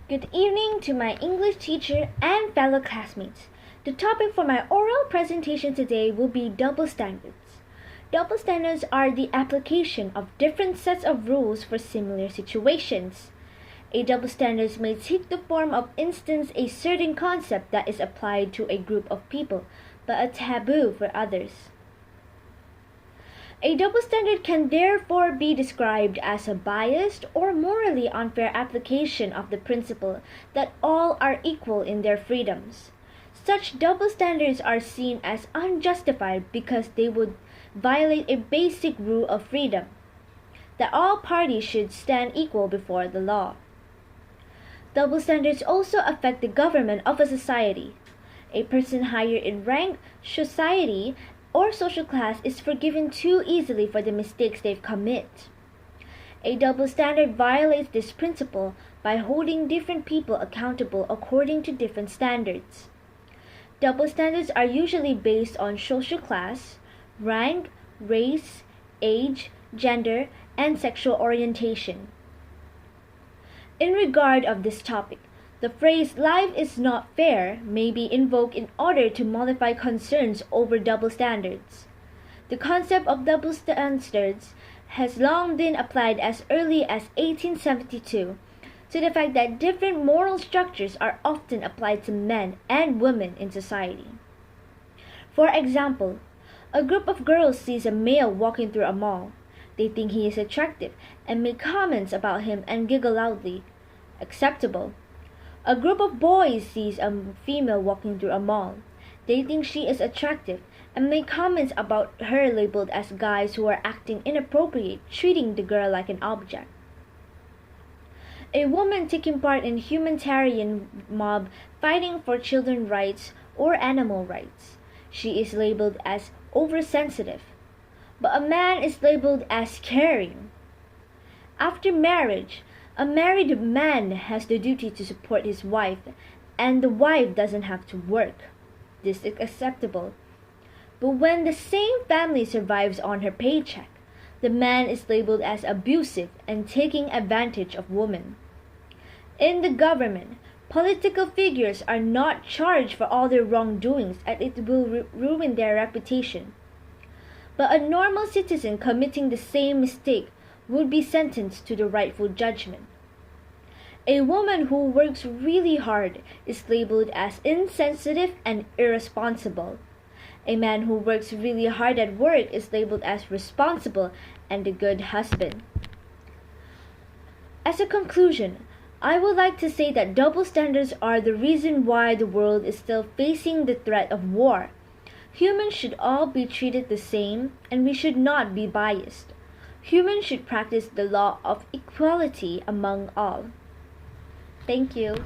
Good evening to my English teacher and fellow classmates. The topic for my oral presentation today will be double standards. Double standards are the application of different sets of rules for similar situations. A double standard may take the form of instance a certain concept that is applied to a group of people, but a taboo for others. A double standard can therefore be described as a biased or morally unfair application of the principle that all are equal in their freedoms. Such double standards are seen as unjustified because they would violate a basic rule of freedom, that all parties should stand equal before the law. Double standards also affect the government of a society. A person higher in rank, society, or social class is forgiven too easily for the mistakes they commit. A double standard violates this principle by holding different people accountable according to different standards. Double standards are usually based on social class, rank, race, age, gender, and sexual orientation. In regard of this topic, the phrase "life is not fair" may be invoked in order to mollify concerns over double standards. The concept of double standards has long been applied as early as 1872 to the fact that different moral structures are often applied to men and women in society. For example, a group of girls sees a male walking through a mall. They think he is attractive and make comments about him and giggle loudly. Acceptable. A group of boys sees a female walking through a mall. They think she is attractive and make comments about her labeled as guys who are acting inappropriate, treating the girl like an object. A woman taking part in humanitarian mob fighting for children's rights or animal rights. She is labeled as oversensitive, but a man is labeled as caring. After marriage, a married man has the duty to support his wife, and the wife doesn't have to work. This is acceptable. But when the same family survives on her paycheck, the man is labeled as abusive and taking advantage of women. In the government, political figures are not charged for all their wrongdoings, and it will ruin their reputation. But a normal citizen committing the same mistake would be sentenced to the rightful judgment. A woman who works really hard is labeled as insensitive and irresponsible. A man who works really hard at work is labeled as responsible and a good husband. As a conclusion, I would like to say that double standards are the reason why the world is still facing the threat of war. Humans should all be treated the same, and we should not be biased. Humans should practice the law of equality among all. Thank you.